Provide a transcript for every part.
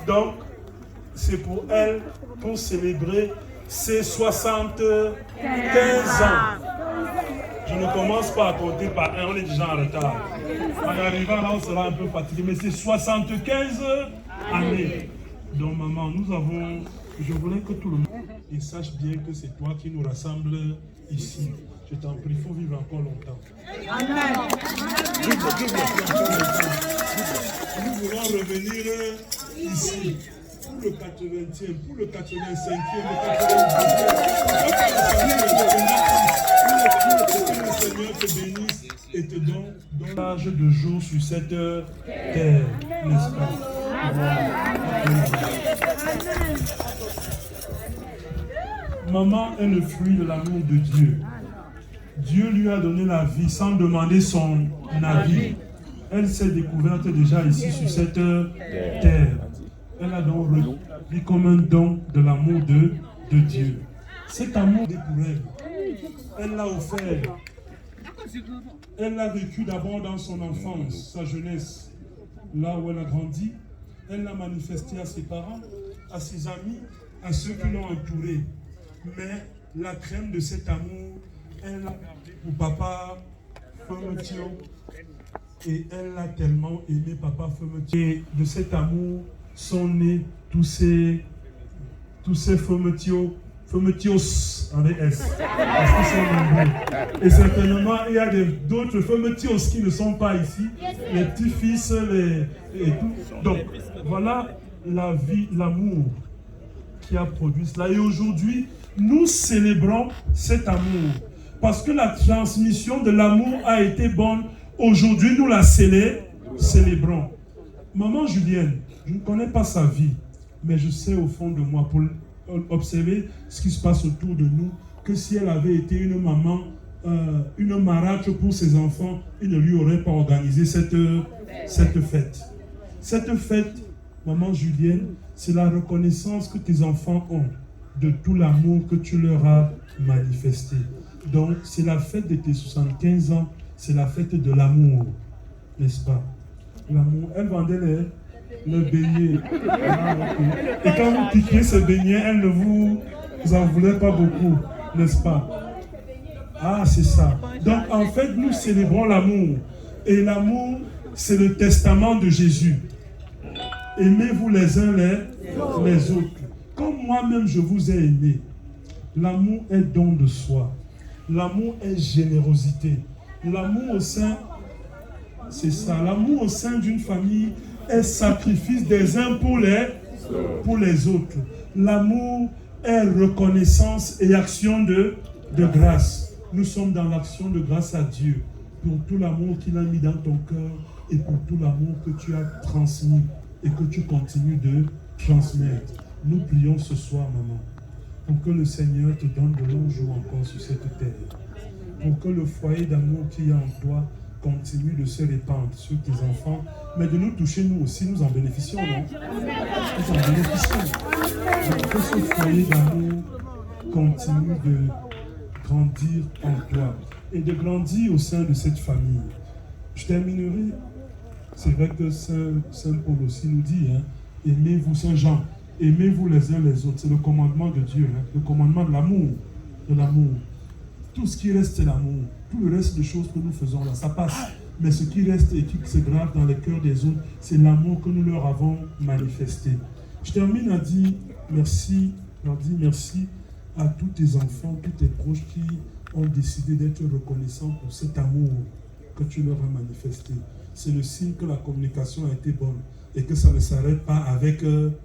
Donc, c'est pour elle, pour célébrer ses 75 ans. Je ne commence pas à compter par un, on est déjà en retard. En arrivant là, on sera un peu fatigué, mais c'est 75 années. Donc maman, je voulais que tout le monde sache bien que c'est toi qui nous rassemble ici. Je t'en prie, il faut vivre encore longtemps. Amen. Nous voulons revenir ici pour le 80e, pour le 85e, le 90e. Que le Seigneur te bénisse et te donne l'âge de jour sur cette terre, n'est-ce pas? Maman est le fruit de l'amour de Dieu. Dieu lui a donné la vie sans demander son avis. Elle s'est découverte déjà ici sur cette terre. Elle a donc reçu comme un don de l'amour de Dieu. Cet amour est pour elle. Elle l'a offert. Elle l'a vécu d'abord dans son enfance, sa jeunesse, là où elle a grandi. Elle l'a manifesté à ses parents, à ses amis, à ceux qui l'ont entourée. Mais la crème de cet amour, elle l'a gardée pour papa Femetio. Et elle l'a tellement aimé, papa Femetio. Et de cet amour sont nés tous ces Femetios avec S. Parce qu'ils sont nombreux. Et certainement, il y a d'autres Femetios qui ne sont pas ici. Les petits-fils, et tout. Donc, voilà la vie, l'amour qui a produit cela. Et aujourd'hui, nous célébrons cet amour. Parce que la transmission de l'amour a été bonne. Aujourd'hui, nous la célébrons. Maman Julienne, je ne connais pas sa vie, mais je sais au fond de moi, pour observer ce qui se passe autour de nous, que si elle avait été une maman, une marâtre pour ses enfants, il ne lui aurait pas organisé cette fête. Cette fête, maman Julienne, c'est la reconnaissance que tes enfants ont de tout l'amour que tu leur as manifesté. Donc, c'est la fête de tes 75 ans, c'est la fête de l'amour, n'est-ce pas? L'amour, elle vendait le beignet. Ah, okay. Et quand vous piquiez ce beignet, elle ne vous en voulait pas beaucoup, n'est-ce pas? Ah, c'est ça. Donc, en fait, nous célébrons l'amour. Et l'amour, c'est le testament de Jésus. Aimez-vous les uns les autres. Comme moi-même, je vous ai aimé. L'amour est don de soi. L'amour est générosité. L'amour au sein, c'est ça. L'amour au sein d'une famille est sacrifice des uns pour les autres. L'amour est reconnaissance et action de grâce. Nous sommes dans l'action de grâce à Dieu pour tout l'amour qu'il a mis dans ton cœur et pour tout l'amour que tu as transmis et que tu continues de transmettre. Nous prions ce soir, maman, pour que le Seigneur te donne de longs jours encore sur cette terre. Pour que le foyer d'amour qu'il y a en toi continue de se répandre sur tes enfants, mais de nous toucher nous aussi, nous en bénéficions, non? Nous en bénéficions. Donc, que ce foyer d'amour continue de grandir en toi et de grandir au sein de cette famille. Je terminerai. C'est vrai que Saint Paul aussi nous dit, hein, aimez-vous, Saint Jean, aimez-vous les uns les autres. C'est le commandement de Dieu, hein, le commandement de l'amour. De l'amour. Tout ce qui reste, c'est l'amour. Tout le reste des choses que nous faisons là, ça passe. Mais ce qui reste et qui se grave dans les cœurs des autres, c'est l'amour que nous leur avons manifesté. Je termine à dire merci, à tous tes enfants, tous tes proches qui ont décidé d'être reconnaissants pour cet amour que tu leur as manifesté. C'est le signe que la communication a été bonne et que ça ne s'arrête pas avec eux.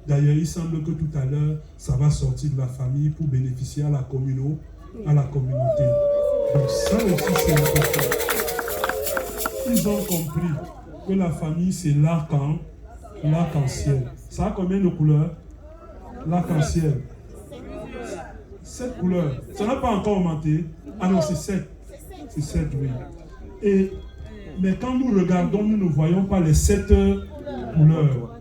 D'ailleurs, il semble que tout à l'heure, ça va sortir de la famille pour bénéficier à la communauté. Donc ça aussi, c'est important. Ils ont compris que la famille, c'est l'arc-en-ciel. Ça a combien de couleurs? L'arc-en-ciel. 7 couleurs. Ça n'a pas encore augmenté. Ah non, c'est 7. C'est 7, oui. Mais quand nous regardons, nous ne voyons pas les 7 couleurs.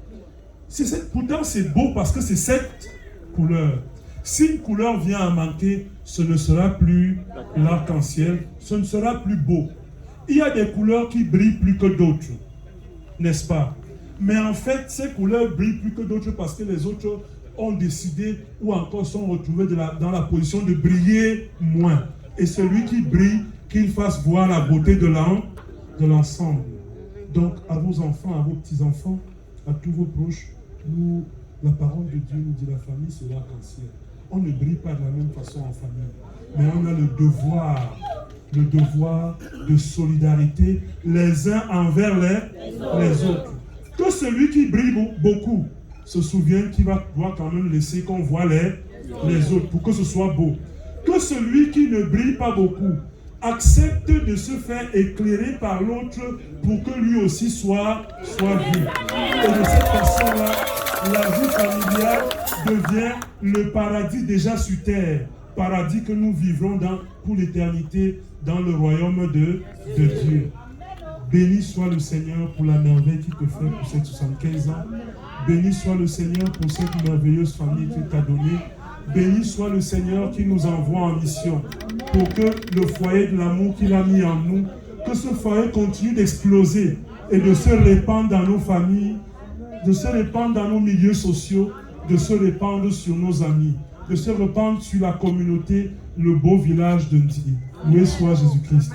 Pourtant, c'est beau parce que c'est 7 couleurs. Si une couleur vient à manquer, ce ne sera plus l'arc-en-ciel, ce ne sera plus beau. Il y a des couleurs qui brillent plus que d'autres, n'est-ce pas? Mais en fait, ces couleurs brillent plus que d'autres parce que les autres ont décidé ou encore sont retrouvés dans la position de briller moins. Et celui qui brille, qu'il fasse voir la beauté de l'ensemble. Donc, à vos enfants, à vos petits-enfants, à tous vos proches, la parole de Dieu nous dit la famille, c'est l'arc-en-ciel. On ne brille pas de la même façon en famille, mais on a le devoir de solidarité les uns envers les autres. Que celui qui brille beaucoup se souvienne qu'il doit quand même laisser qu'on voit les autres pour que ce soit beau. Que celui qui ne brille pas beaucoup accepte de se faire éclairer par l'autre pour que lui aussi soit vu. Et de cette façon-là, la vie familiale devient le paradis déjà sur terre. Paradis que nous vivrons pour l'éternité dans le royaume de Dieu. Béni soit le Seigneur pour la merveille qu'il te fait pour ces 75 ans. Béni soit le Seigneur pour cette merveilleuse famille qu'il t'a donnée. Béni soit le Seigneur qui nous envoie en mission pour que le foyer de l'amour qu'il a mis en nous, que ce foyer continue d'exploser et de se répandre dans nos familles, de se répandre dans nos milieux sociaux, de se répandre sur nos amis, de se répandre sur la communauté, le beau village de Ndi. Loué soit Jésus-Christ.